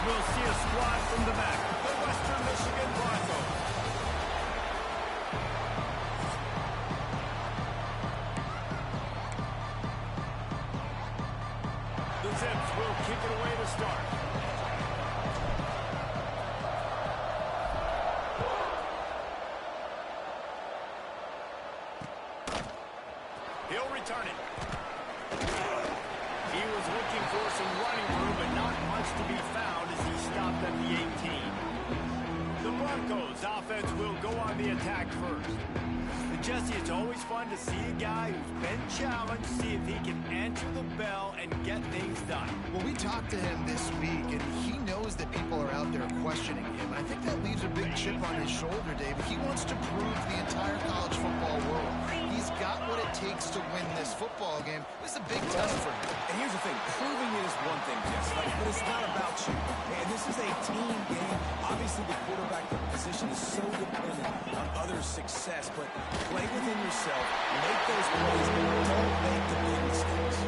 we'll see a squad from the back. The Western Michigan Broncos. The Zips will kick it away to start. He'll return it. He was looking for some running room, but not much to be found as he stopped at the 18. The Broncos offense will go on the attack first. Jesse, it's always fun to see a guy who's been challenged, see if he can answer the bell and get things done. Well, we talked to him this week, and he knows that people are out there questioning him. And I think that leaves a big chip on his shoulder, David. He wants to prove to the entire college football world he's got what it takes to win this football game. This is a big test for him. And here's the thing, proving it is one thing, Jesse, but it's not about you. And this is a team game. Obviously, the quarterback position is so dependent on others' success, but play within yourself, make those plays, don't make the big mistakes.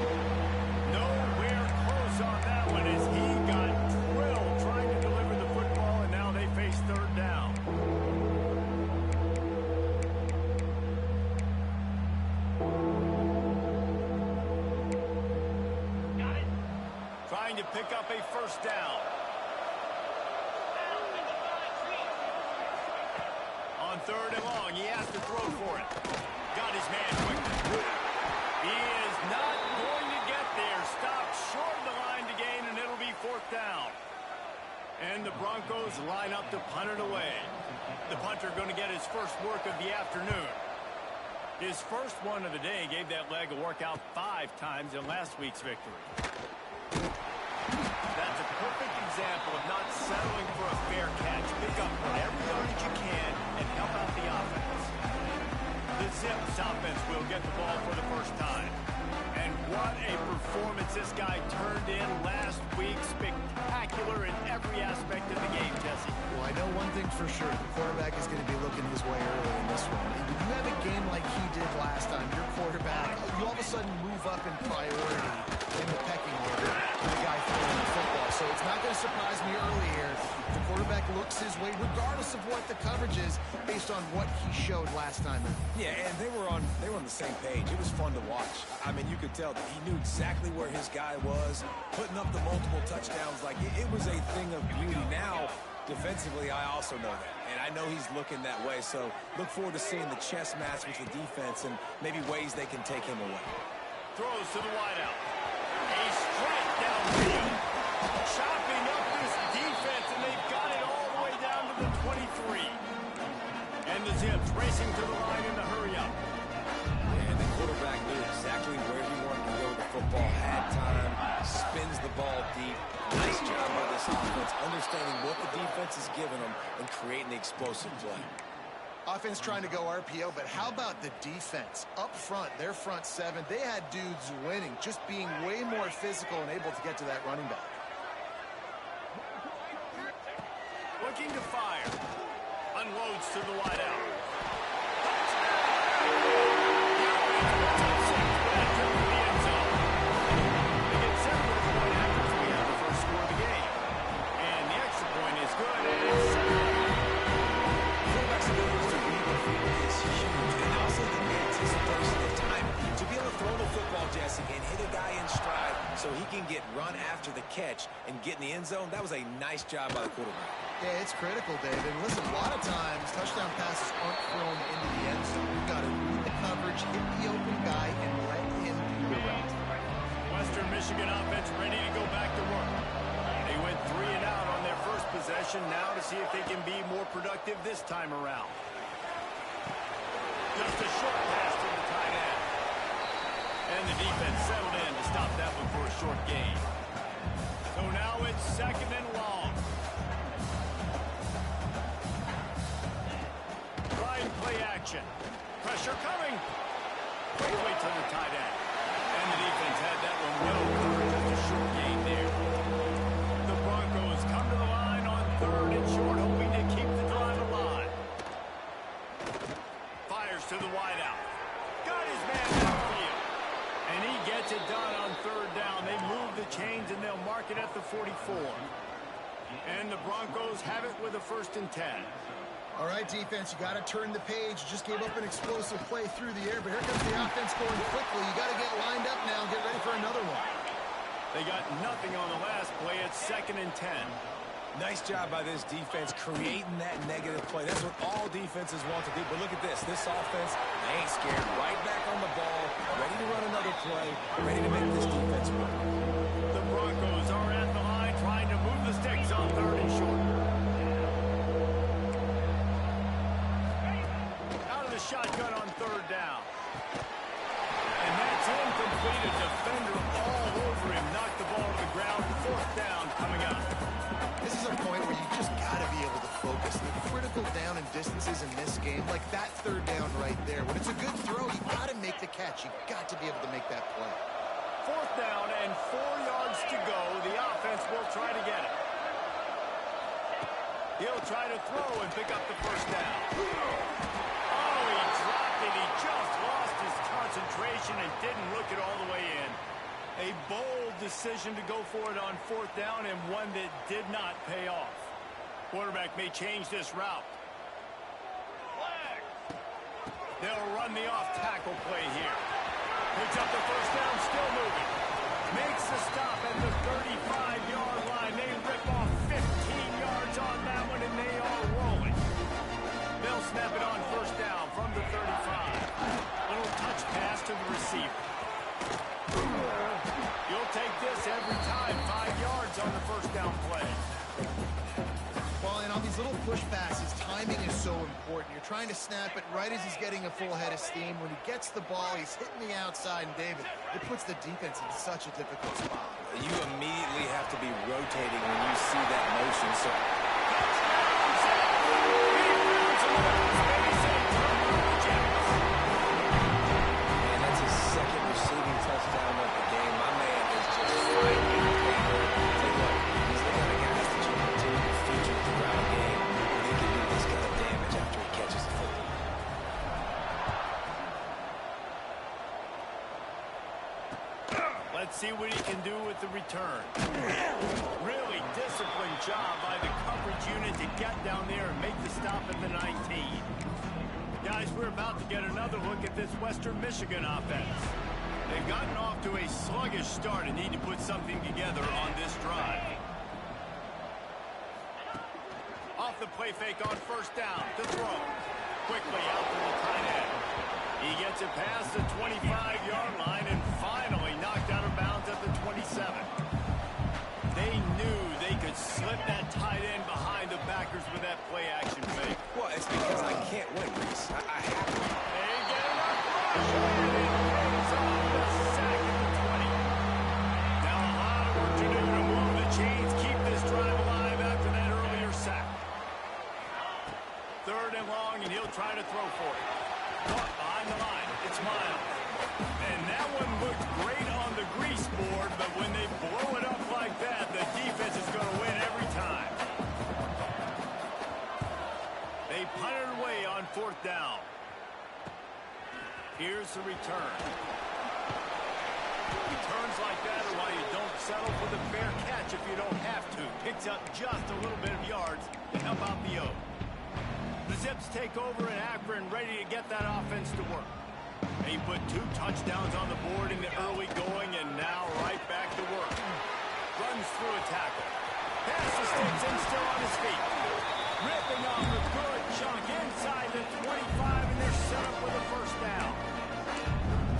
Nowhere close on that one as he got drilled trying to deliver the football, and now they face third down. Got it. Trying to pick up a first down. On third and long, he has to throw for it. Got his man quickly. He is not going to get there. Stopped short of the line to gain, and it'll be fourth down. And the Broncos line up to punt it away. The punter going to get his first work of the afternoon. His first one of the day gave that leg a workout 5 times in last week's victory. That's a perfect example of not settling for a fair catch. Pick up whatever yardage you can and help out the offense. The Zips offense will get the ball for the first time. And what a performance this guy turned in last week. Spectacular in every aspect of the game, Jesse. Well, I know one thing for sure. The quarterback is going to be looking his way early in this one. And when you have a game like he did last time, your quarterback, you all of a sudden move up in priority in the pecking order to the guy throwing the football. So it's not going to surprise me early here. The quarterback looks his way, regardless of what the coverage is, based on what he showed last time. Yeah, and they were on the same page. It was fun to watch. I mean, you could tell that he knew exactly where his guy was, putting up the multiple touchdowns. Like, it was a thing of beauty. Now, defensively, I also know that. And I know he's looking that way. So look forward to seeing the chess match with the defense and maybe ways they can take him away. Throws to the wideout. A straight downfield. Chopping up this defense, and they've got it all the way down to the 23. And the Zips racing to the line in the hurry-up. And the quarterback knew exactly where he wanted to go with the football, had time, spins the ball deep. Nice job by this offense, understanding what the defense is giving them and creating the explosive play. Offense trying to go RPO, but how about the defense? Up front, their front 7, they had dudes winning, just being way more physical and able to get to that running back. Looking to fire. Unloads to the wideout. Jesse, and hit a guy in stride so he can get run after the catch and get in the end zone. That was a nice job by the quarterback. Yeah, it's critical, David. And listen, a lot of times touchdown passes aren't thrown into the end zone. You've got to read the coverage, hit the open guy, and let him do the rest. Western Michigan offense ready to go back to work. They went 3 and out on their first possession. Now to see if they can be more productive this time around. Just a short pass to the tight end. And the defense settled in to stop that one for a short gain. So now it's 2nd and long. Try and play action. Pressure coming. Quickly to the tight end. And the defense had that one well covered. Just a short gain there. The Broncos come to the line on 3rd and short, hoping to keep the drive alive. Fires to the wideout. Got his man downfield. And he gets it done on 3rd down. They move the chains, and they'll mark it at the 44. And the Broncos have it with a 1st and 10. All right, defense, you got to turn the page. You just gave up an explosive play through the air, but here comes the offense going quickly. You got to get lined up now and get ready for another one. They got nothing on the last play. It's 2nd and 10. Nice job by this defense creating that negative play. That's what all defenses want to do. But look at this. This offense, they ain't scared. Right back on the ball, ready to run another play, ready to make this defense work. The Broncos are at the line trying to move the sticks on 3rd and short. Out of the shotgun on 3rd down. And that's incomplete. A defender all over him. Knocked the ball to the ground. 4th down coming up. This is a point where you just got to be able to focus. The critical down and distances in this game, like that 3rd down right there. When it's a good throw, you got to make the catch. You got to be able to make that play. 4th down and 4 yards to go. The offense will try to get it. He'll try to throw and pick up the 1st down. Oh, he dropped it. He just lost his concentration and didn't look it all the way in. A bold decision to go for it on 4th down and one that did not pay off. Quarterback may change this route. They'll run the off-tackle play here. Picks up the 1st down, still moving. Makes the stop at the 35-yard line. They rip off 15 yards on that one, and they are rolling. They'll snap it on 1st down from the 35. Little touch pass to the receiver. You'll take this every time. 5 yards on the 1st down play. Well, and on these little push passes, timing is so important. You're trying to snap it right as he's getting a full head of steam. When he gets the ball, he's hitting the outside, and David, it puts the defense in such a difficult spot. You immediately have to be rotating when you see that motion. So man, that's his 2nd receiving touchdown of the game. My man is just fighting. He's the kind of guys that you continue to feature throughout a game. He can do this kind of damage after he catches the football. Let's see what he can do with the return. Really disciplined job by the coverage unit to get down there and make the stop at the 19. Guys, we're about to get another look at this Western Michigan offense. They've gotten off to a sluggish start and need to put something together on this drive. Off the play fake on 1st down to throw. Quickly out to the tight end. He gets it past the 25-yard line and finally knocked out of bounds at the 27. They knew they could slip that tight end behind the backers with that play action fake. Well, it's because I can't win, Reese. I have to. They get it up. And it pays off the sack at the 20. Now a lot of work to do to move the chains, keep this drive alive after that earlier sack. 3rd and long, and he'll try to throw for it. Caught behind the line. It's Miles. And that one looked great on the grease board, but when they blow it up like that, the defense is going to win every time. They punt it away on 4th down. Here's the return. Returns like that are why you don't settle for the fair catch if you don't have to. Picks up just a little bit of yards to help out the O. The Zips take over in Akron, ready to get that offense to work. They put 2 touchdowns on the board in the early going, and now right back to work. Runs through a tackle. Pass the sticks in, still on his feet. Ripping off a good chunk inside the 25, and they're set up with a 1st down.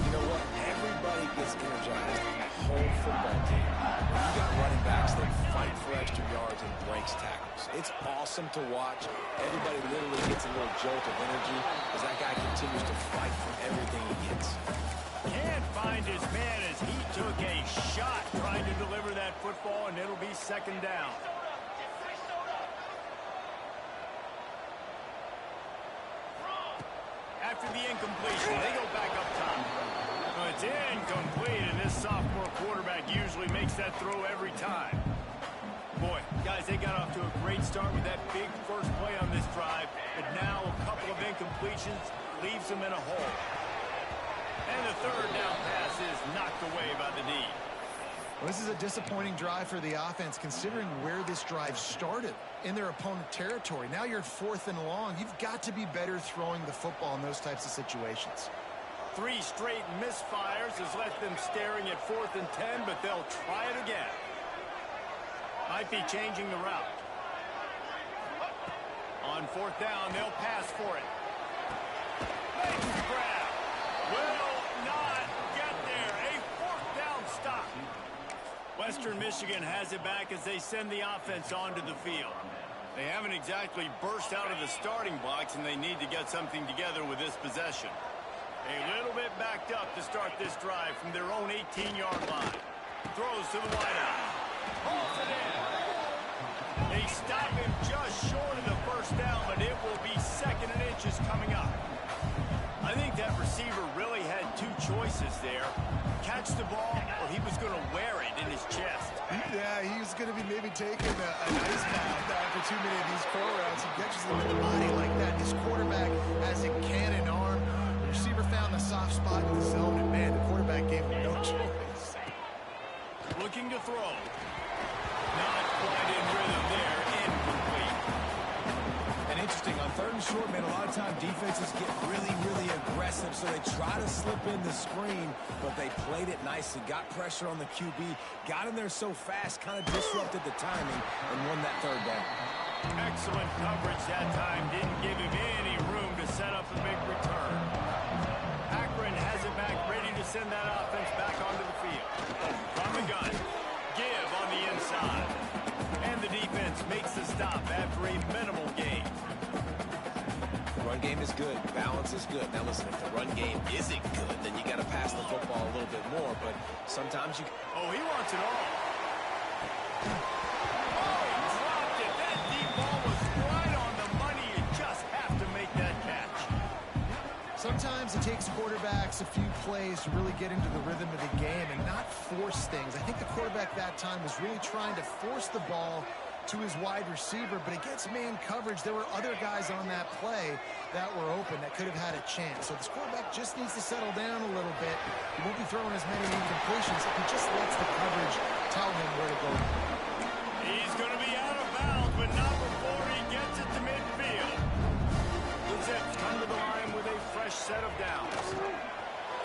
You know what? Everybody gets energized on the whole football team. When you got running backs that fight for extra yards and breaks tackles. It's awesome to watch. Everybody literally gets a little jolt of energy as that guy continues to fight for everything he gets. Can't find his man as he took a shot trying to deliver that football, and it'll be 2nd down. After the incompletion, they go back up top. Well, it's incomplete, and this sophomore quarterback usually makes that throw every time. Boy, guys, they got off to a great start with that big first play on this drive, but now a couple of incompletions leaves them in a hole. And the 3rd down pass is knocked away by the D. Well, this is a disappointing drive for the offense, considering where this drive started in their opponent territory. Now you're 4th and long. You've got to be better throwing the football in those types of situations. 3 straight misfires has left them staring at 4th and 10, but they'll try it again. Might be changing the route. On 4th down, they'll pass for it. Makes the grab. Will not get there. A 4th down stop. Western Michigan has it back as they send the offense onto the field. They haven't exactly burst out of the starting blocks, and they need to get something together with this possession. A little bit backed up to start this drive from their own 18-yard line. Throws to the wideout. Holds it in. They stop him just short of the 1st down, but it will be 2nd and inches coming up. I think that receiver really had 2 choices there. Catch the ball, or he was going to wear it in his chest. Yeah, he was going to be maybe taking a nice bath after too many of these curl routes. He catches them in the body like that. His quarterback has a cannon arm. The receiver found the soft spot in the zone, and man, the quarterback gave him no choice. Looking to throw. Not quite in rhythm there. Incomplete. And interesting, on 3rd and short, man, a lot of time defenses get really, really aggressive, so they try to slip in the screen, but they played it nicely, got pressure on the QB, got in there so fast, kind of disrupted the timing, and won that 3rd down. Excellent coverage that time. Didn't give him any room to set up a big return. Akron has it back, ready to send that offense back onto the field. From the gun. Give on the inside. And the defense makes the stop after a minimal gain. Run game is good. Balance is good. Now listen, if the run game isn't good, then you got to pass the football a little bit more, but sometimes you... Oh, he wants it all. Oh, he dropped it. That deep ball was right on the money. You just have to make that catch. Sometimes it takes quarterbacks a few plays to really get into the rhythm of the game and not force things. I think the quarterback that time was really trying to force the ball to his wide receiver, but against man coverage, there were other guys on that play that were open that could have had a chance. So this quarterback just needs to settle down a little bit. He won't be throwing as many incompletions if he just lets the coverage tell him where to go. He's going to be out of bounds, but not before he gets it to midfield. The Zips come to the line with a fresh set of downs.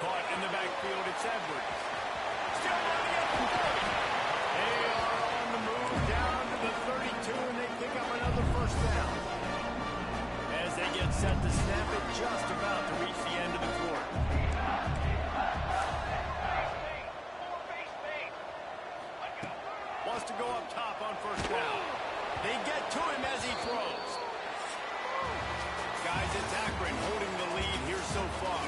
Caught in the backfield, it's Edwards. Still running at the 30. They are on the move down to the 32, and they pick up another 1st down. As they get set to snap it, just about to reach the end of the quarter. Wants to go up top on 1st down. They get to him as he throws. Guys, it's Akron holding the lead here so far.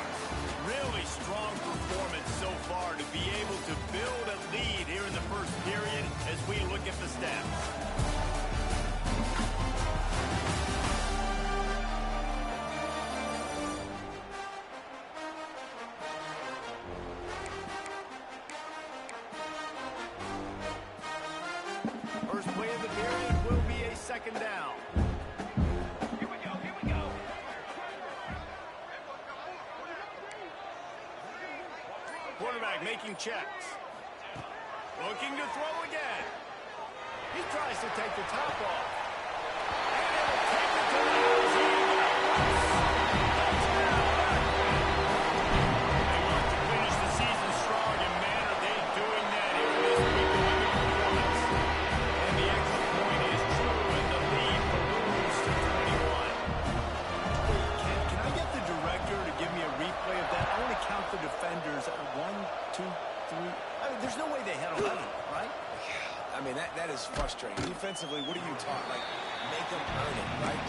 Really strong performance so far to be able to build a lead here in the 1st period as we look at the stats. First play of the period will be a 2nd down. Quarterback making checks. Looking to throw again. He tries to take the top off. And it'll take it to the house. He got They want to finish the season strong, and man, are they doing that here in this week-to-week performance. And the extra point is true, and the lead balloons to 21. Can I get the director to give me a replay of that? I want to count the defenders. 1, 2, 3. I mean, there's no way they had 11, right? I mean, that is frustrating. Defensively, what are you taught? Like, make them earn it, right?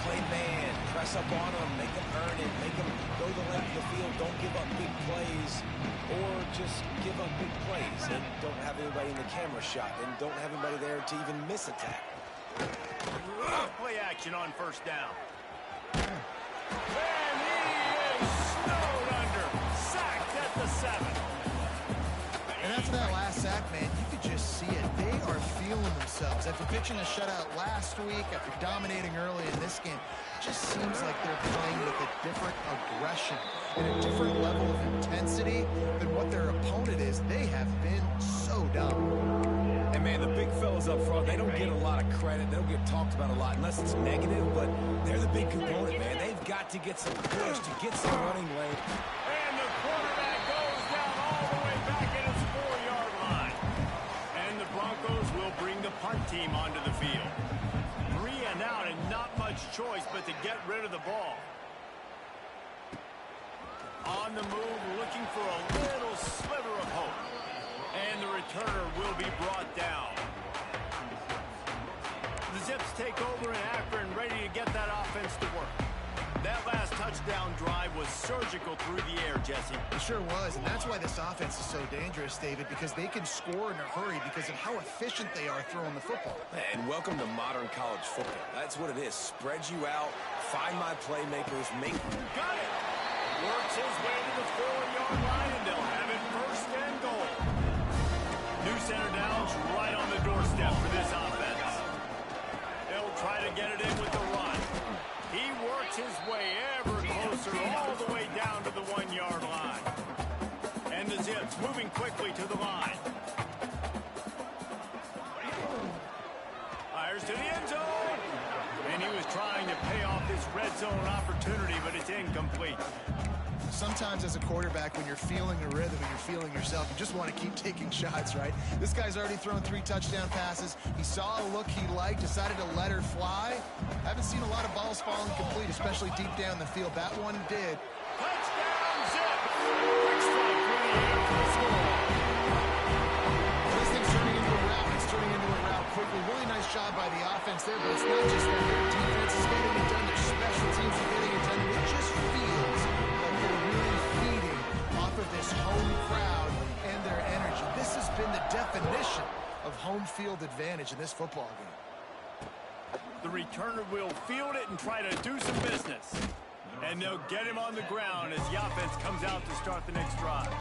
Play man, press up on them, make them earn it, make them go the length of the field, don't give up big plays, or just give up big plays and don't have anybody in the camera shot and don't have anybody there to even miss a tackle. Play action on 1st down. And he is snowed under. Sacked at the 7. And after that last sack, man, you could just see it. They are feeling themselves. After pitching a shutout last week, after dominating early in this game, it just seems like they're playing with a different aggression. and a different level of intensity than what their opponent is. They have been so dumb. And, man, the big fellas up front, they don't get a lot of credit. They don't get talked about a lot unless it's negative, but they're the big component, man. They've got to get some push to get some running lane. And the quarterback goes down all the way back at his 4-yard line. And the Broncos will bring the punt team onto the field. 3 and out and not much choice but to get rid of the ball. On the move, looking for a little sliver of hope. And the returner will be brought down. The Zips take over in Akron, ready to get that offense to work. That last touchdown drive was surgical through the air, Jesse. It sure was, and that's why this offense is so dangerous, David, because they can score in a hurry because of how efficient they are throwing the football. And welcome to modern college football. That's what it is. Spread you out, find my playmakers, make... Got it! Works his way to the 4-yard line, and they'll have it first and goal. New center downs right on the doorstep for this offense. They'll try to get it in with the run. He works his way ever closer all the way down to the 1-yard line. And the Zips moving quickly to the line. Fires to the end zone. And he was trying to pay off this red zone opportunity, but it's incomplete. Sometimes as a quarterback, when you're feeling a rhythm and you're feeling yourself, you just want to keep taking shots, right? This guy's already thrown 3 touchdown passes. He saw a look he liked, decided to let her fly. Haven't seen a lot of balls falling complete, especially deep down the field. That one did. Touchdown, Zips! Quick strike through the air for the score. This thing's turning into a route. It's turning into a route quickly. Really nice job by the offense there, but it's not just that. Their defense is getting it done. Their special teams are getting it done. It just feels like they're really feeding off of this home crowd and their energy. This has been the definition of home field advantage in this football game. The returner will field it and try to do some business. And they'll get him on the ground as the offense comes out to start the next drive.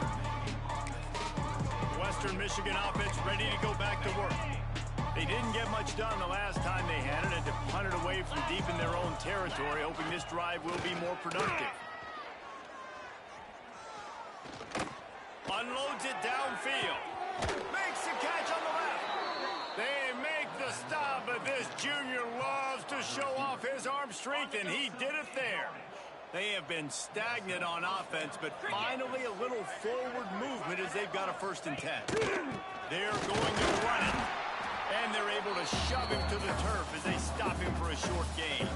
Western Michigan offense ready to go back to work. They didn't get much done the last time they had it and to punt it away from deep in their own territory, hoping this drive will be more productive. Unloads it downfield. Makes the catch on the left. They make the stop, but this junior loves to show off his arm strength, and he did it there. They have been stagnant on offense, but finally a little forward movement as they've got a 1st and 10. They're going to run it, and they're able to shove him to the turf as they stop him for a short gain.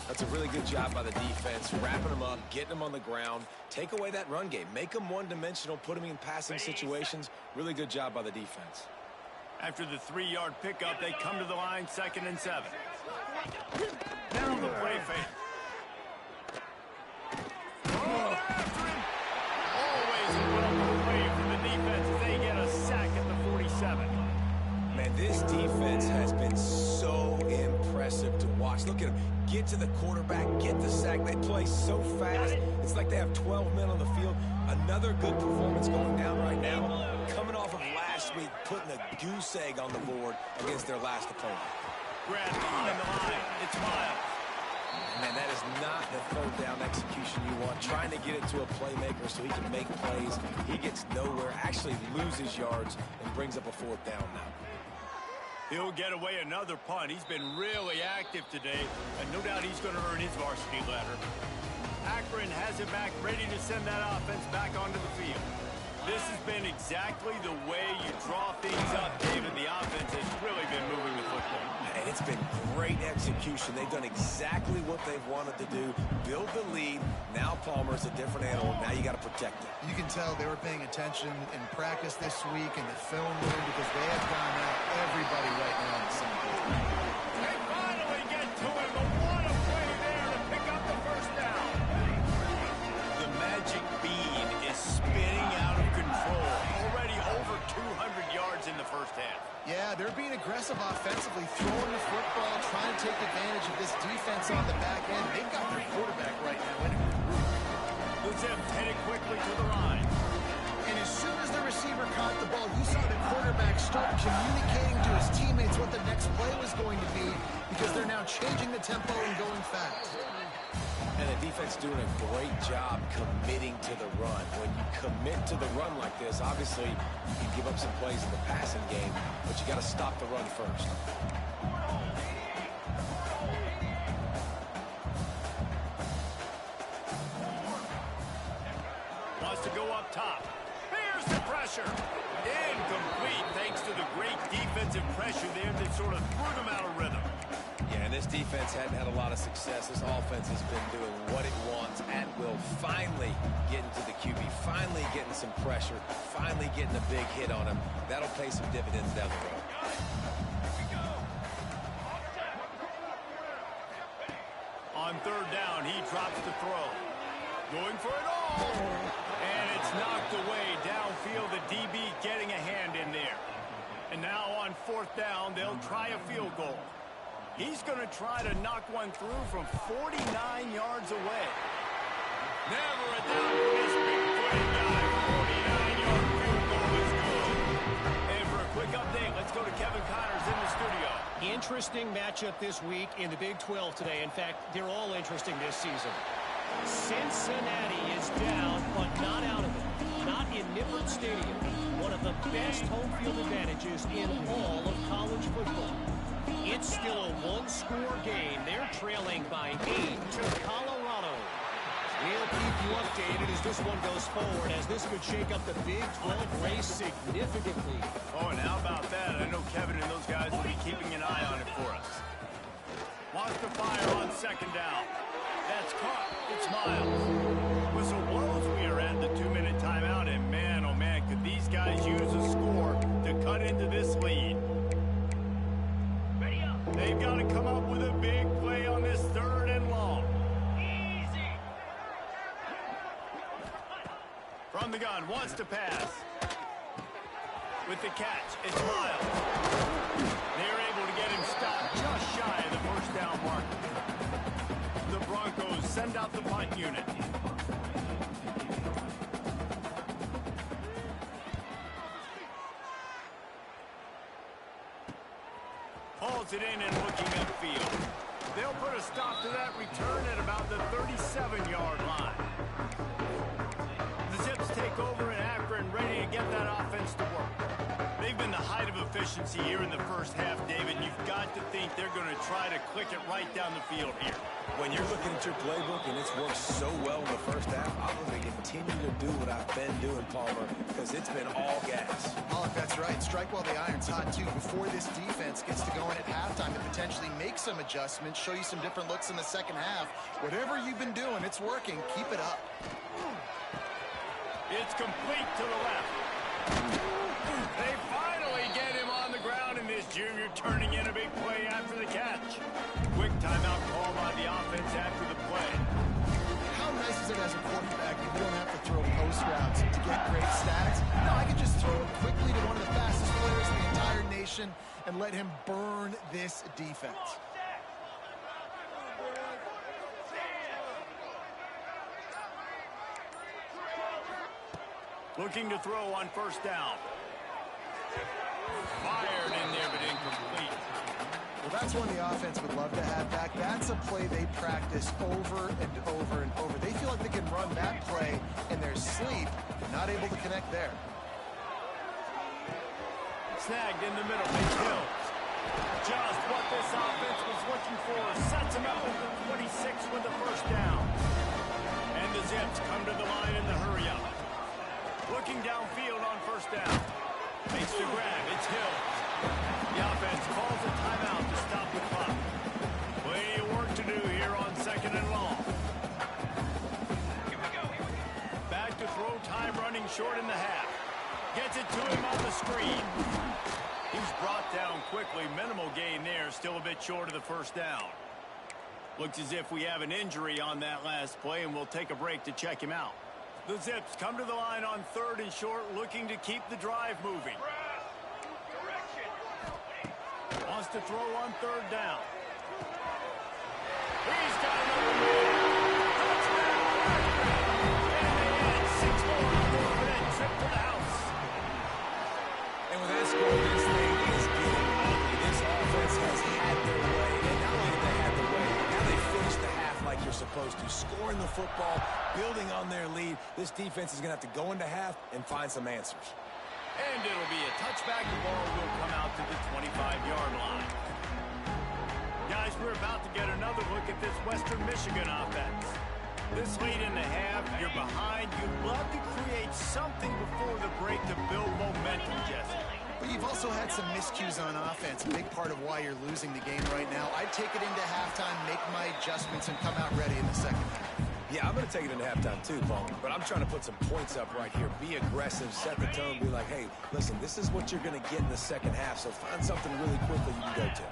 That's a really good job by the defense, wrapping them up, getting them on the ground, take away that run game, make them one-dimensional, put them in passing situations. Really good job by the defense. After the 3-yard pickup, they come to the line, 2nd and 7. Now the play fake. Oh, after him. Always a welcome play from the defense as they get a sack at the 47. Man, this defense has been so impressive to watch. Look at them. Get to the quarterback, get the sack. They play so fast. It's like they have 12 men on the field. Another good performance going down right now. Coming off of last week, putting a goose egg on the board against their last opponent. Grab behind the line. It's Miles. Man, that is not the 3rd down execution you want. Trying to get it to a playmaker so he can make plays. He gets nowhere, actually loses yards, and brings up a 4th down now. He'll get away another punt. He's been really active today, and no doubt he's going to earn his varsity letter. Akron has it back, ready to send that offense back onto the field. This has been exactly the way you draw things up, David. The offense has really been moving the football. And it's been great execution. They've done exactly what they've wanted to do. Build the lead. Now Palmer's a different animal. Now you got to protect it. You can tell they were paying attention in practice this week in the film room because they have gone out everybody right now in the same game. They finally get to him, but what a play there to pick up the 1st down. The magic bean is spinning out of control. Already over 200 yards in the 1st half. Yeah, they're being aggressive offensively, throwing the football, trying to take advantage of this defense on the back end. They've got their quarterback right now in a group. The Zips headed quickly to the line. And as soon as the receiver caught the ball, you saw the quarterback start communicating to his teammates what the next play was going to be because they're now changing the tempo and going fast. And the defense doing a great job committing to the run. When you commit to the run like this, obviously you can give up some plays in the passing game, but you got to stop the run first. Wants to go up top. Here's the pressure. Incomplete thanks to the great defensive pressure there that sort of threw them out of rhythm. Yeah, and this defense hadn't had a lot of success. This offense has been doing what it wants and will finally getting to the QB, finally getting some pressure, finally getting a big hit on him. That'll pay some dividends down the road. On third down, he drops the throw. Going for it all. And it's knocked away downfield. The DB getting a hand in there. And now on fourth down, they'll try a field goal. He's going to try to knock one through from 49 yards away. Never a doubt for this big-footed guy. 49-yard field goal is good. And for a quick update, let's go to Kevin Connors in the studio. Interesting matchup this week in the Big 12 today. In fact, they're all interesting this season. Cincinnati is down, but not out of it. Not in Nippert Stadium. One of the best home field advantages in all of college football. It's still a one-score game. They're trailing by 8 to Colorado. We'll keep you updated as this one goes forward, as this could shake up the Big 12 race significantly. Oh, and how about that? I know Kevin and those guys will be keeping an eye on it for us. Wants to fire on second down. That's caught. It's Miles. Whistle blows. We are at the 2-minute timeout, and man, oh man, could these guys use a score to cut into this lead. They've got to come up with a big play on this third and long. Easy. From the gun, wants to pass. With the catch, it's Miles. They're able to get him stopped just shy of the first down mark. The Broncos send out the punt unit. Hauls it in and looking upfield. They'll put a stop to that return at about the 37-yard line. The Zips take over in Akron, ready to get that offense to work. They've been the height of efficiency here in the first half, David. You've got to think they're going to try to click it right down the field here. When you're looking at your playbook and it's worked so well in the first half, I'm going to continue to do what I've been doing, Palmer, because it's been all gas. Pollock, that's right. Strike while the iron's hot, too, before this defense gets to going at halftime and potentially make some adjustments, show you some different looks in the second half. Whatever you've been doing, it's working. Keep it up. It's complete to the left. They finally get him on the ground, and this junior turning in a big play after the catch. Quick timeout call by the offense after the play. How nice is it as a quarterback that you don't have to throw post routes to get great stats? No, I can just throw it quickly to one of the fastest players in the entire nation and let him burn this defense. Looking to throw on first down. Fired in there, but incomplete. Well, that's one the offense would love to have back. That's a play they practice over and over and over. They feel like they can run that play in their sleep, not able to connect there. Snagged in the middle. It's Hills. Just what this offense was looking for. Sets him up at the 26 with the first down. And the Zips come to the line in the hurry-up. Looking downfield on first down. Makes the grab. It's Hills. The offense calls a timeout to stop the clock. Plenty of work to do here on second and long. Back to throw time, running short in the half. Gets it to him on the screen. He's brought down quickly. Minimal gain there. Still a bit short of the first down. Looks as if we have an injury on that last play, and we'll take a break to check him out. The Zips come to the line on third and short, looking to keep the drive moving. Wants to throw on third down. He's got an open man. Touchdown! And they add 6 more on that trip to the house. And with that score, this thing is getting ugly. This offense has had their way, and not only have they had their way, now they finish the half like you're supposed to. scoring the football, building on their lead. This defense is going to have to go into half and find some answers. And it'll be a touchback. The ball will come out to the 25-yard line. Guys, we're about to get another look at this Western Michigan offense. This late in the half, you're behind. You'd love to create something before the break to build momentum, Jesse. But you've also had some miscues on offense, a big part of why you're losing the game right now. I'd take it into halftime, make my adjustments, and come out ready in the second half. Yeah, I'm going to take it into halftime too, Paul. But I'm trying to put some points up right here. Be aggressive, set the tone, be like, hey, listen, this is what you're going to get in the second half, so find something really quickly you can go to.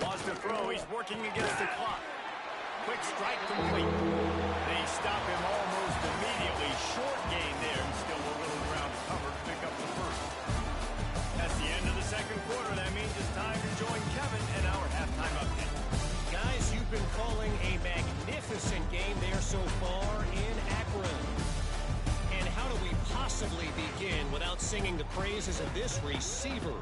Lost the throw. He's working against the clock. Quick strike complete. They stop him almost immediately. Short gain there, and still a little ground to cover to pick up the first. That's the end of the second quarter. That means it's time to join Kevin in our halftime update. Guys, you've been calling a magnificent game there so far in Akron. And how do we possibly begin without singing the praises of this receiver?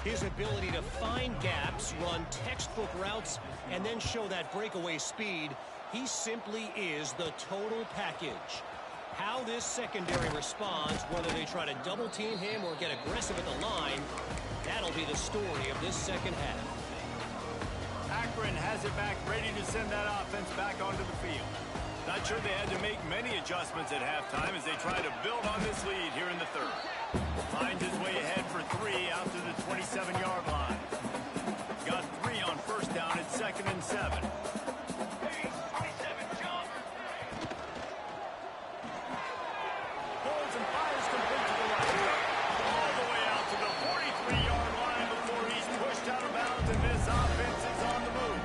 His ability to find gaps, run textbook routes, and then show that breakaway speed. He simply is the total package. How this secondary responds, whether they try to double team him or get aggressive at the line, that'll be the story of this second half. Akron has it back, ready to send that offense back onto the field. Not sure they had to make many adjustments at halftime as they try to build on this lead here in the third. Finds his way ahead for three out to the 27-yard line. Got 3 on first down at 2nd and 7. Holds and fires complete to the right. All the way out to the 43-yard line before he's pushed out of bounds, and this offense is on the move.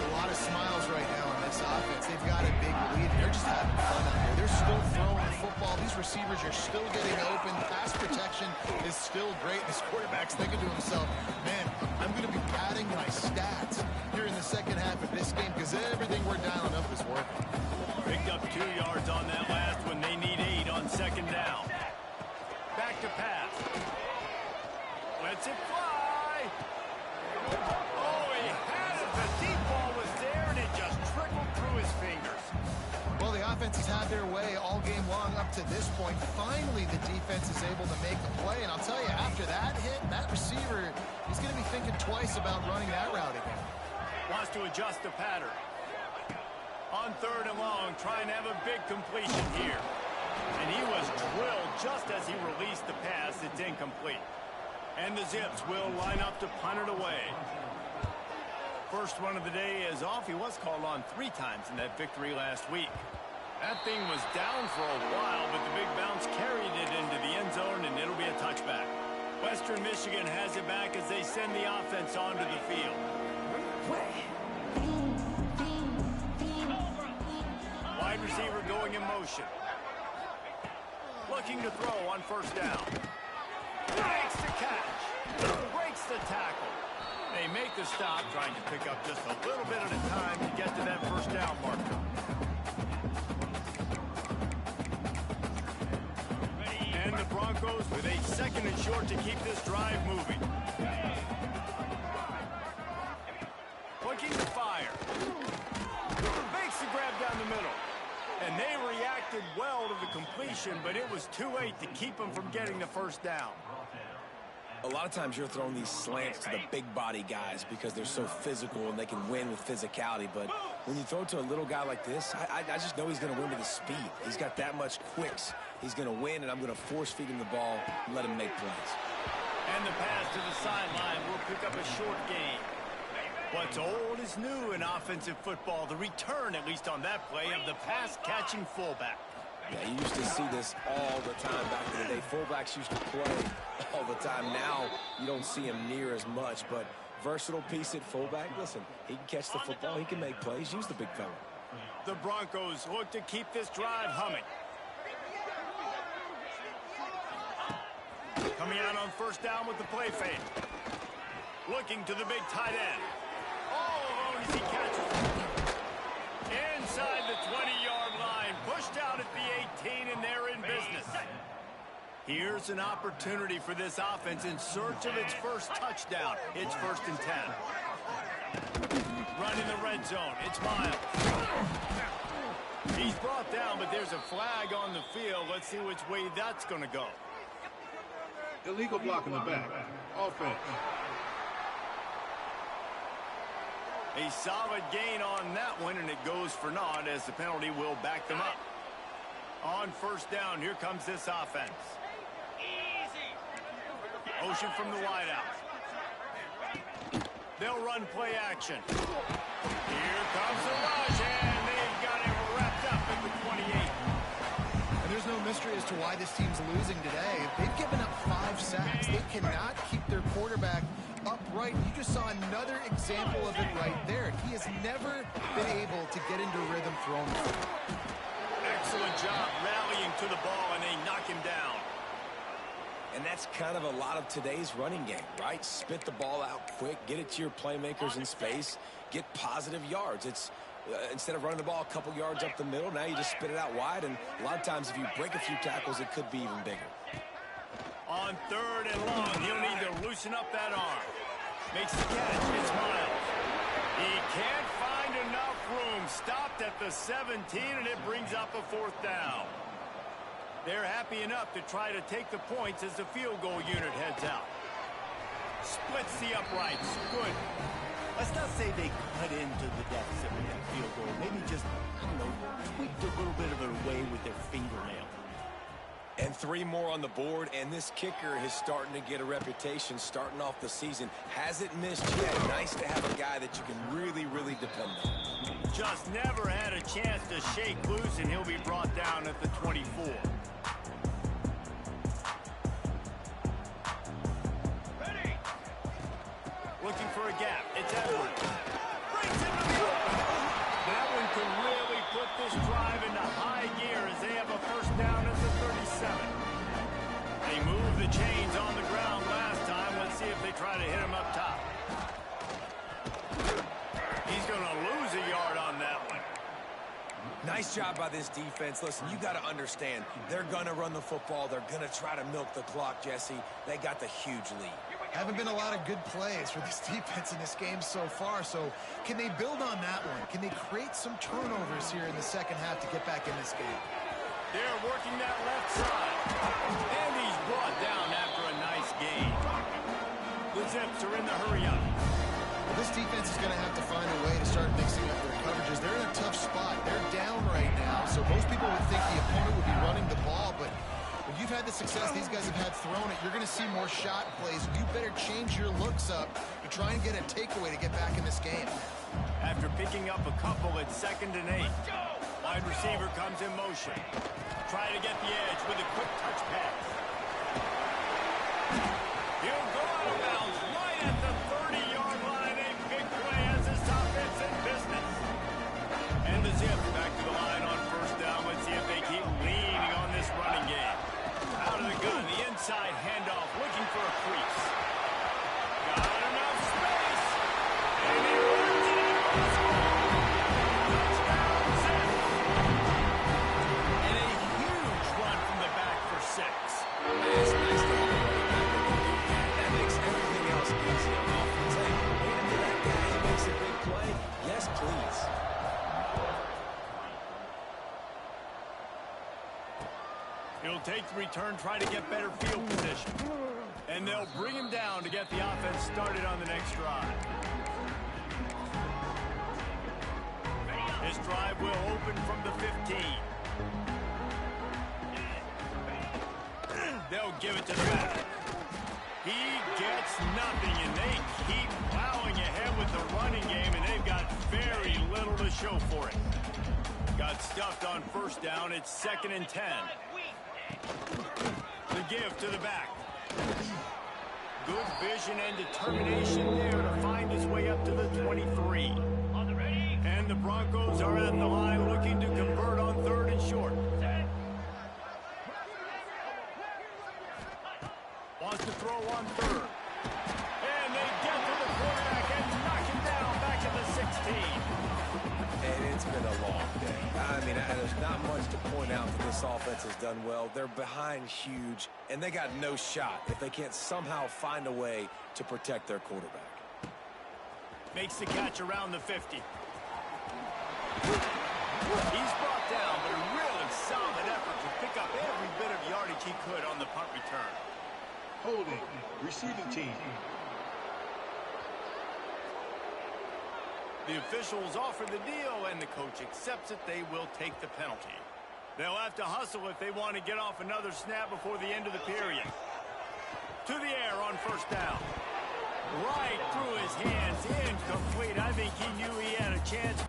A lot of smiles right now on this offense. They've got a big lead. They're just having fun out here. They're still throwing the football. These receivers are still getting open. Pass protection is still great. This quarterback's thinking to himself, man, I'm going to be padding my stats here in the second half of this game because everything we're dialing up is working. Picked up 2 yards on that last one. They need 8 on second down. Back to pass. Lets it fly. Oh, he has it. The deep ball was there, and it just trickled through his fingers. Well, the offense has had their way all game long up to this point. Finally, the defense is able to make a play. And I'll tell you, after that hit, that receiver, he's going to be thinking twice about running that route again. Wants to adjust the pattern. On 3rd and long, trying to have a big completion here. And he was drilled just as he released the pass. It's incomplete. And the Zips will line up to punt it away. First one of the day is off. He was called on 3 times in that victory last week. That thing was down for a while, but the big bounce carried it into the end zone, and it'll be a touchback. Western Michigan has it back as they send the offense onto the field. Wide receiver going in motion. Looking to throw on first down. Breaks the catch. Breaks the tackle. They make the stop, trying to pick up just a little bit at a time to get to that first down marker. And the Broncos with a 2nd and short to keep this drive moving. Looking to fire. Makes the grab down the middle. And they reacted well to the completion, but it was too late to keep them from getting the first down. A lot of times you're throwing these slants to the big body guys because they're so physical and they can win with physicality. But when you throw it to a little guy like this, I just know he's going to win with his speed. He's got that much quicks. He's going to win, and I'm going to force feed him the ball and let him make plays. And the pass to the sideline will pick up a short gain. What's old is new in offensive football. The return, at least on that play, of the pass-catching fullback. Yeah, you used to see this all the time back in the day. Fullbacks used to play all the time. Now you don't see him near as much, but versatile piece at fullback. Listen, he can catch the football. He can make plays. Use the big fella. The Broncos look to keep this drive humming. Coming out on first down with the play fake. Looking to the big tight end. All alone as he catches it. Inside the 20-yard line. Pushed out at the 18, and they're in business. Here's an opportunity for this offense in search of its first touchdown. It's 1st and 10. Running the red zone. It's Miles. He's brought down, but there's a flag on the field. Let's see which way that's going to go. Illegal block in the back. Offense. A solid gain on that one, and it goes for naught as the penalty will back them up. On first down, here comes this offense. Motion from the wideout. They'll run play action. Here comes the rush, and they've got it wrapped up at the 28. And there's no mystery as to why this team's losing today. They've given up 5 sacks. They cannot keep their quarterback upright. You just saw another example of it right there. He has never been able to get into rhythm throwing. Excellent job rallying to the ball, and they knock him down. And that's kind of a lot of today's running game, right? Spit the ball out quick, get it to your playmakers in space, get positive yards. It's instead of running the ball a couple yards up the middle, now you just spit it out wide, and a lot of times if you break a few tackles, it could be even bigger. On third and long, he'll need to loosen up that arm. Makes the catch. It's Miles. He can't find enough room. Stopped at the 17, and it brings up a 4th down. They're happy enough to try to take the points as the field goal unit heads out. Splits the uprights. Good. Let's not say they cut into the deficit with that field goal. Maybe just, I don't know, tweaked a little bit of it away with their fingernail. And 3 more on the board, and this kicker is starting to get a reputation starting off the season. Hasn't missed yet. Nice to have a guy that you can really, really depend on. Just never had a chance to shake loose, and he'll be brought down at the 24. Ready. Looking for a gap. It's Edwards. Brings it to the open. That one can really put this drive into high gear as they have a first down at the 37. They moved the chains on the ground last time. Let's see if they try to hit him up top. He's going to lose a yard on that one. Nice job by this defense. Listen, you got to understand, they're going to run the football. They're going to try to milk the clock, Jesse. They got the huge lead. Haven't been a lot of good plays for this defense in this game so far, so can they build on that one? Can they create some turnovers here in the second half to get back in this game? They're working that left side. And he's brought down after a nice gain. The Zips are in the hurry-up. Well, this defense is going to have to find a way to start mixing up their coverages. They're in a tough spot. They're down right now, so most people would think the opponent would be running the ball, but when you've had the success these guys have had throwing it, you're going to see more shot plays. You better change your looks up to try and get a takeaway to get back in this game. After picking up a couple at 2nd and 8, wide receiver comes in motion. Try to get the edge with a quick touch pass. He'll go out of bounds right at the 30-yard line. A big play as this offense in business. And the Zips back to the line on first down. Let's see if they keep leaning on this running game. Out of the gun, the inside handoff, looking for a crease. Got enough space. And he runs it out. Touchdown, Zips. And a huge run from the back for 6. It's nice to have a running back that can do that. That makes everything else easy on offense. Hey, hand it to that guy. He makes a big play. Yes, please. He'll take the return, try to get better field position. And they'll bring him down to get the offense started on the next drive. This drive will open from the 15. They'll give it to the back. He gets nothing, and they keep plowing ahead with the running game, and they've got very little to show for it. Got stuffed on first down. It's 2nd and 10. The give to the back. Good vision and determination there to find his way up to the 23. And the Broncos are at the line looking to convert on 3rd and short. Wants to throw on 3rd. And they get to the quarterback and knock him down back at the 16. And it's been a long day. I mean, there's not much to point out that this offense has done well. They're behind huge, and they got no shot if they can't somehow find a way to protect their quarterback. Makes the catch around the 50. He's brought down, but a really solid effort to pick up every bit of yardage he could on the punt return. Holding. Receiving team. The officials offer the deal, and the coach accepts it. They will take the penalty. They'll have to hustle if they want to get off another snap before the end of the period. To the air on first down. Right through his hands, incomplete. I think he knew he had a chance.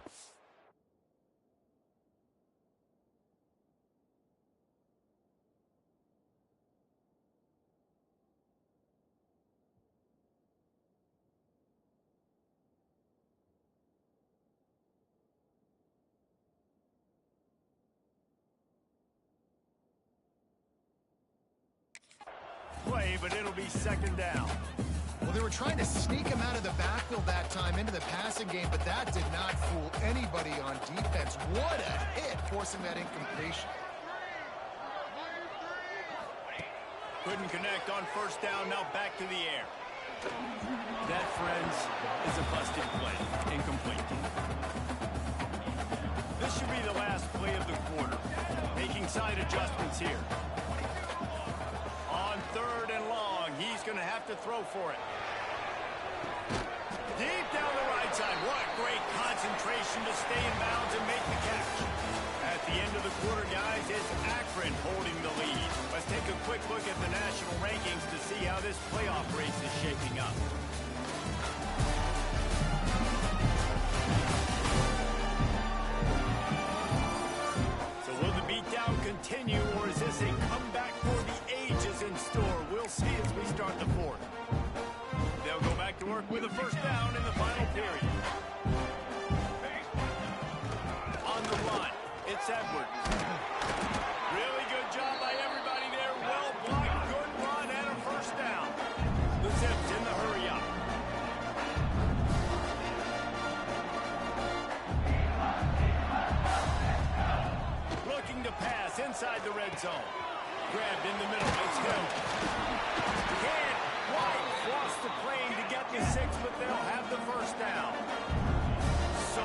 Play, but it'll be second down. Well, they were trying to sneak him out of the backfield that time into the passing game, but that did not fool anybody on defense. What a hit, forcing that incompletion. Couldn't connect on first down, now back to the air. That, friends, is a busted play. Incomplete. This should be the last play of the quarter. Making side adjustments here. On third and long, he's going to have to throw for it. Deep down the right side. What great concentration to stay in bounds and make the catch. At the end of the quarter, guys, it's Akron holding the lead. Let's take a quick look at the national rankings to see how this playoff race is shaping up. So will the beatdown continue, or is this a comeback for the ages in store? We'll see as we start the fourth. They'll go back to work with a first down in the final period. On the run, it's Edwards. Really good job by everybody there. Well blocked, good run, and a first down. The Zips in the hurry up. Looking to pass inside the red zone. Grabbed in the middle, it's Hill. Can't quite cross the plane to get the 6, but they'll have the first down. So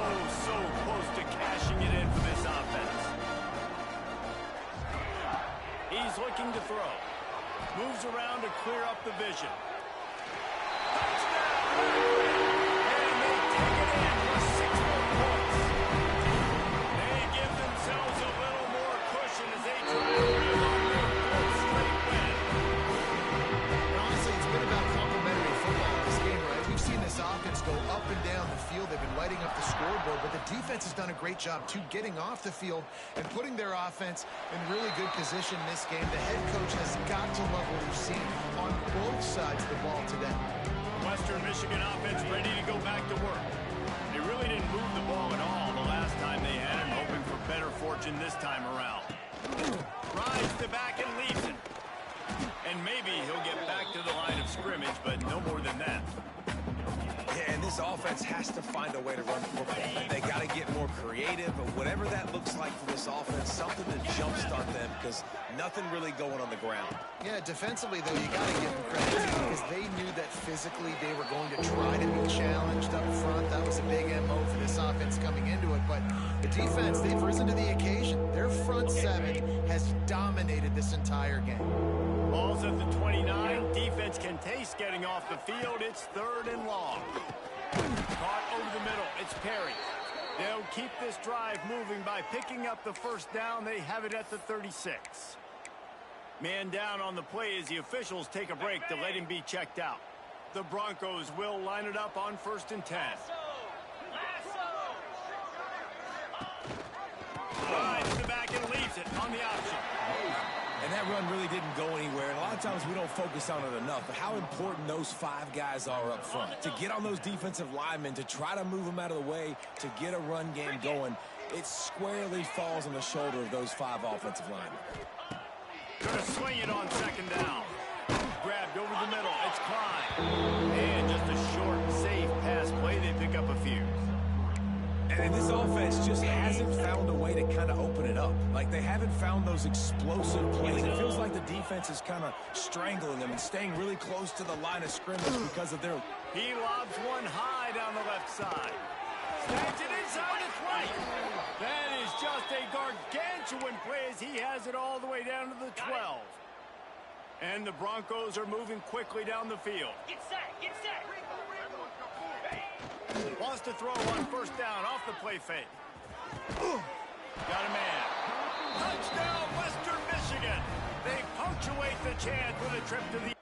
close to cashing it in for this offense. He's looking to throw. Moves around to clear up the vision. Touchdown! And they take it in for 6 more points. They give themselves a little more cushion as they try to reel off their 4th straight win. Honestly, it's been about complementary football in this game, right? We've seen this offense go up and down the field. They've been lighting up the scoreboard, but the defense has done a great job, too, getting off the field and putting their offense in really good position in this game. The head coach has got to love what we've seen on both sides of the ball today. Western Michigan offense ready to go back to work. They really didn't move the ball at all the last time they had it, hoping for better fortune this time around. Rides the back and leaves it. And maybe he'll get back to the line of scrimmage, but no more than that. Yeah, and this offense has to find a way to run the football. They got to get more creative, but whatever that looks like for this offense, something to jumpstart them, because nothing really going on the ground. Yeah, defensively, though, you got to give them credit because they knew that physically they were going to try to be challenged up front. That was a big MO for this offense coming into it, but the defense, they've risen to the occasion. Their front 7 has dominated this entire game. Ball's at the 29. Defense can taste getting off the field. It's 3rd and long. Caught over the middle. It's Perry. They'll keep this drive moving by picking up the first down. They have it at the 36. Man down on the play as the officials take a break to let him be checked out. The Broncos will line it up on 1st and 10. Rides the back and leaves it on the option. And that run really didn't go anywhere. And a lot of times we don't focus on it enough. But how important those 5 guys are up front. To get on those defensive linemen, to try to move them out of the way, to get a run game going, it squarely falls on the shoulder of those 5 offensive linemen. Gonna swing it on 2nd down. Grabbed over the middle. It's Klein. And just a short, safe pass play. They pick up a few. And this offense just hasn't found a way to kind of open it up. Like, they haven't found those explosive plays. It feels like the defense is kind of strangling them and staying really close to the line of scrimmage because of their... He lobs one high down the left side. Snags it inside its right. That is just a gargantuan play as he has it all the way down to the 12. And the Broncos are moving quickly down the field. Get set, get set. Wants to throw on first down off the play fake. Got a man. Touchdown, Western Michigan. They punctuate the chance with a trip to the...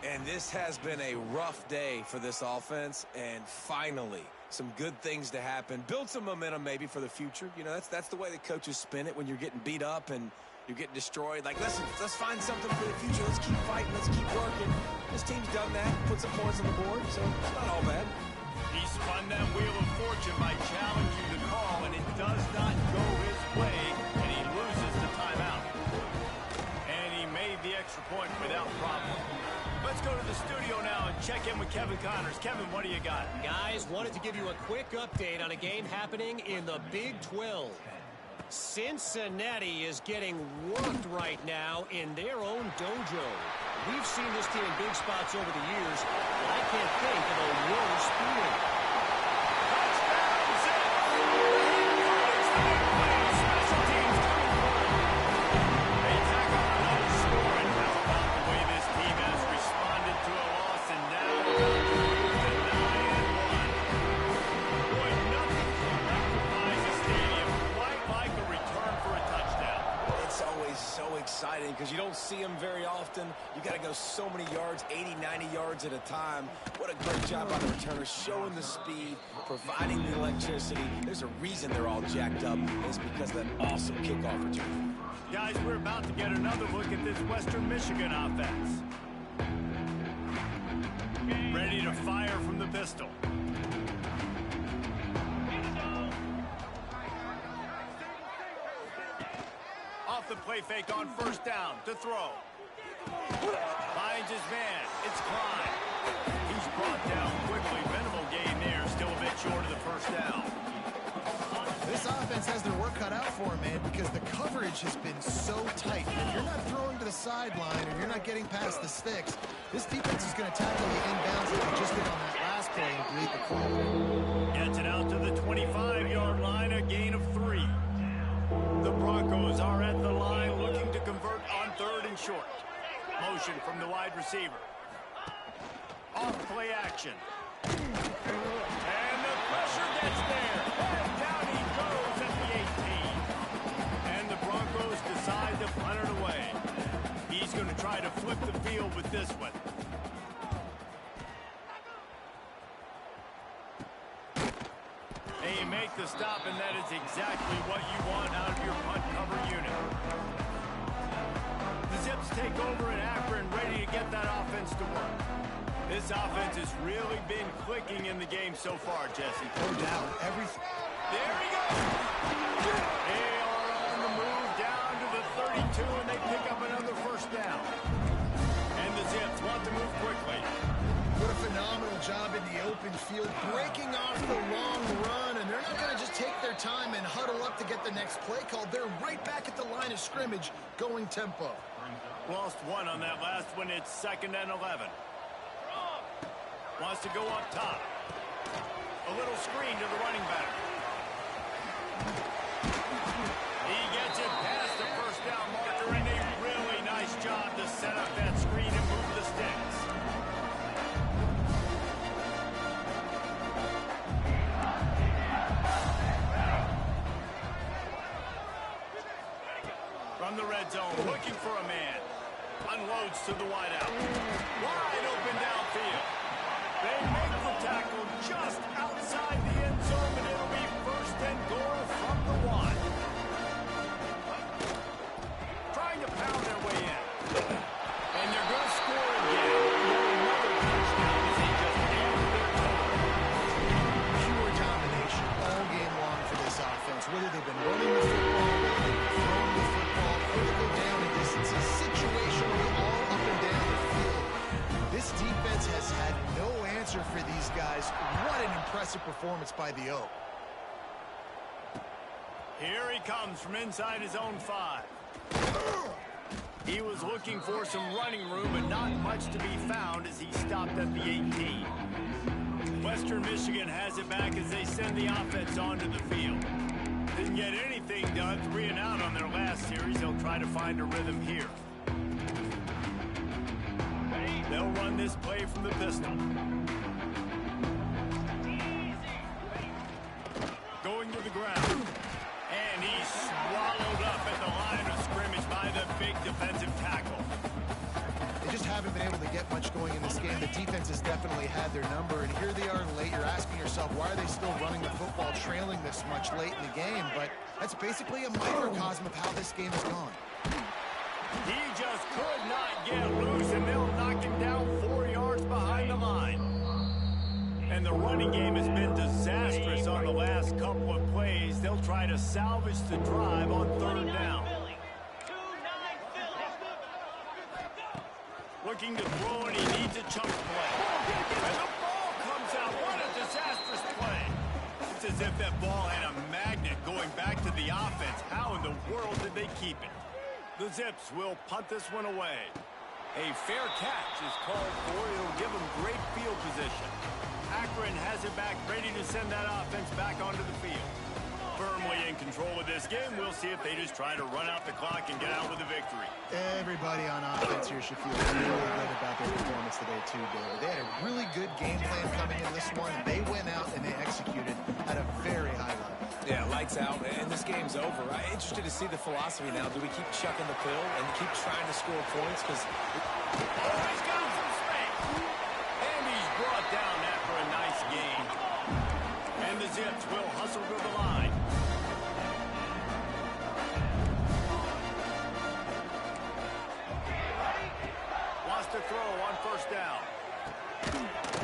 And this has been a rough day for this offense, and finally, some good things to happen. Build some momentum maybe for the future. You know, that's the way the coaches spin it when you're getting beat up and you're getting destroyed. Like, listen, let's find something for the future. Let's keep fighting. Let's keep working. This team's done that, put some points on the board, so it's not all bad. He spun that wheel of fortune by challenging the call, and it does not go his way, and he loses the timeout. And he made the extra point without problem. Let's go to the studio now and check in with Kevin Connors. Kevin, what do you got? Guys, wanted to give you a quick update on a game happening in the Big 12. Cincinnati is getting worked right now in their own dojo. We've seen this team in big spots over the years. I can't think of a worse feeling. Touchdown, Zip! Special teams coming forward. They tack on another score, and how about the way this team has responded to a loss and now about to move to 9-1. Boy, nothing electrifies a stadium quite like a return for a touchdown. It's always so exciting because you don't see them very often. You got to go so many yards, 80, 90 yards at a time. What a great job by the returners, showing the speed, providing the electricity. There's a reason they're all jacked up. It's because of that awesome kickoff return. Guys, we're about to get another look at this Western Michigan offense. Ready to fire from the pistol. Off the play fake on first down to throw. Finds his man. It's Klein. He's brought down quickly. Minimal gain there. Still a bit short of the first down. This offense has their work cut out for them, man, because the coverage has been so tight. If you're not throwing to the sideline or you're not getting past the sticks, this defense is going to tackle the inbounds that we just did on that last play and delete the call. Gets it out to the 25-yard line, a gain of 3. The Broncos are at the line looking to convert on third and short. Motion from the wide receiver. Off play action. And the pressure gets there. And down he goes at the 18. And the Broncos decide to punt it away. He's going to try to flip the field with this one. They make the stop, and that is exactly what you want out of your punt cover unit. The Zips take over in Akron, ready to get that offense to work. This offense has really been clicking in the game so far, Jesse. No doubt. Everything. There he goes. They are on the move down to the 32, and they pick up another first down. And the Zips want to move quickly. What a phenomenal job in the open field, breaking off the long run, and they're not going to just take their time and huddle up to get the next play called. They're right back at the line of scrimmage, going tempo. Lost one on that last one. It's 2nd and 11. Wants to go up top. A little screen to the running back. He gets it past the first down marker, and a really nice job to set up that screen and move the sticks. From the red zone, looking for a man. Unloads to the wideout. Wide open downfield. They make the tackle just outside the end zone, and it'll be 1st and goal from the 1. Trying to pound their way in. And they're going to score again. Another touchdown as they just nailed their total. Pure domination all game long for this offense. Whether they've been running the football, whether they've been throwing the football, critical down and distances, situationally all up and down the field. This defense has had no impressive performance by the Oak. Here he comes from inside his own 5. He was looking for some running room, but not much to be found as he stopped at the 18. Western Michigan has it back as they send the offense onto the field. Didn't get anything done, 3 and out on their last series. They'll try to find a rhythm here. They'll run this play from the pistol. Going to the ground. And he's swallowed up at the line of scrimmage by the big defensive tackle. They just haven't been able to get much going in this game. The defense has definitely had their number, and here they are late. You're asking yourself, why are they still running the football, trailing this much late in the game? But that's basically a microcosm of how this game has gone. He just could not get loose, and they'll knock him down 4 yards behind the line. And the running game has been disastrous on the last couple of plays. They'll try to salvage the drive on 3rd down. Looking to throw, and he needs a chunk play. And the ball comes out. What a disastrous play. It's as if that ball had a magnet going back to the offense. How in the world did they keep it? The Zips will punt this one away. A fair catch is called for. It'll give them great field position. Akron has it back, ready to send that offense back onto the field. Firmly in control of this game. We'll see if they just try to run out the clock and get out with a victory. Everybody on offense here should feel really good about their performance today too, David. They had a really good game plan coming into this one, and they went out and they executed at a very high level. Yeah, lights out, and this game's over. I'm interested to see the philosophy now. Do we keep chucking the pill and keep trying to score points? Because he's got some space. And he's brought down after a nice gain. And the Zips will hustle to the line. Wants to throw on 1st down.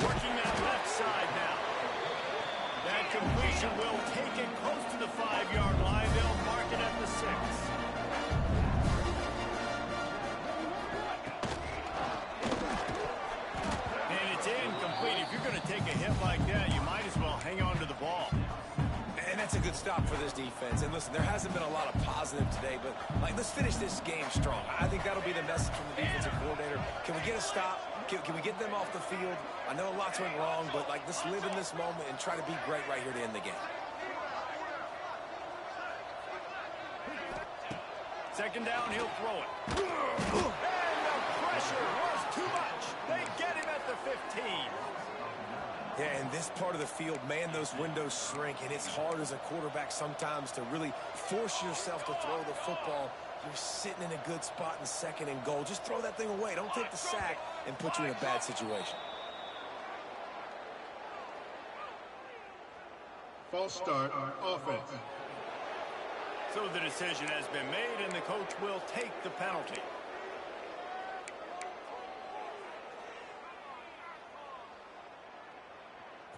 Working that left side now. That completion will take it close to the 5-yard line. They'll mark it at the 6. And it's incomplete. If you're going to take a hit like that, you might as well hang on to the ball. and that's a good stop for this defense. And listen, there hasn't been a lot of positive today, but let's finish this game strong. I think that'll be the message from the defensive coordinator. Can we get a stop? Can we get them off the field? I know a lot's went wrong, but let's live in this moment and try to be great right here to end the game. Second down, he'll throw it. And the pressure was too much. They get him at the 15. Yeah, in this part of the field, man, those windows shrink, and it's hard as a quarterback sometimes to really force yourself to throw the football. You're sitting in a good spot in 2nd and goal. Just throw that thing away. Don't take the sack and put you in a bad situation. False start, offense. So the decision has been made, and the coach will take the penalty.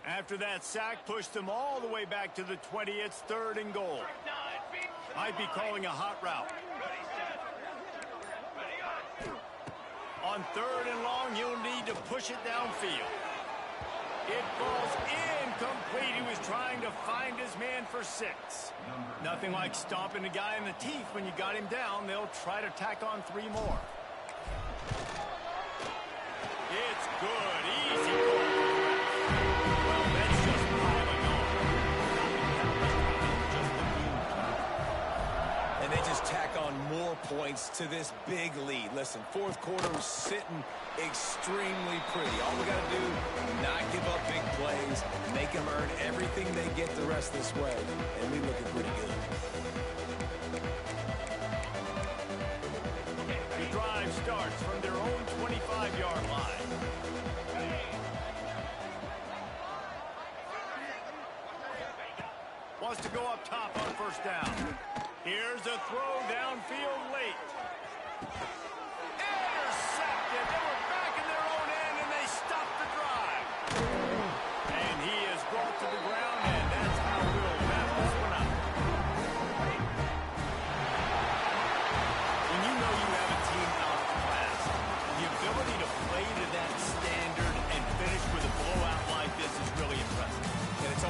After that sack, pushed them all the way back to the 20. It's 3rd and goal. Might be calling a hot route. On 3rd and long, you'll need to push it downfield. It falls incomplete. He was trying to find his man for 6. Nothing like stomping a guy in the teeth when you got him down. They'll try to tack on 3 more. It's good. Easy goal. Well, that's just piling on. And they just tack on more points to this big lead. Listen, 4th quarter was sitting extremely pretty. All we got to do, not give up big plays, make them earn everything they get the rest this way, and we looking pretty good. The drive starts from their own 25-yard line. Wants to go up top on 1st down. Here's a throw downfield late. Intercepted. They were back in their own end, and they stopped the drive. And he is brought to the ground, and that's how we'll wrap this one up. When you know you have a team out of class, the ability to play to that standard and finish with a blowout like this is really impressive. And it's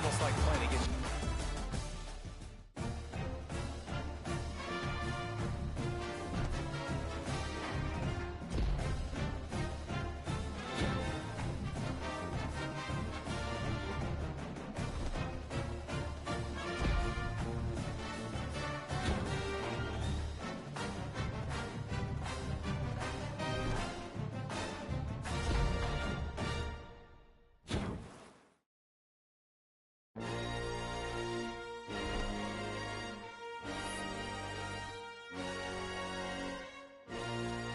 it.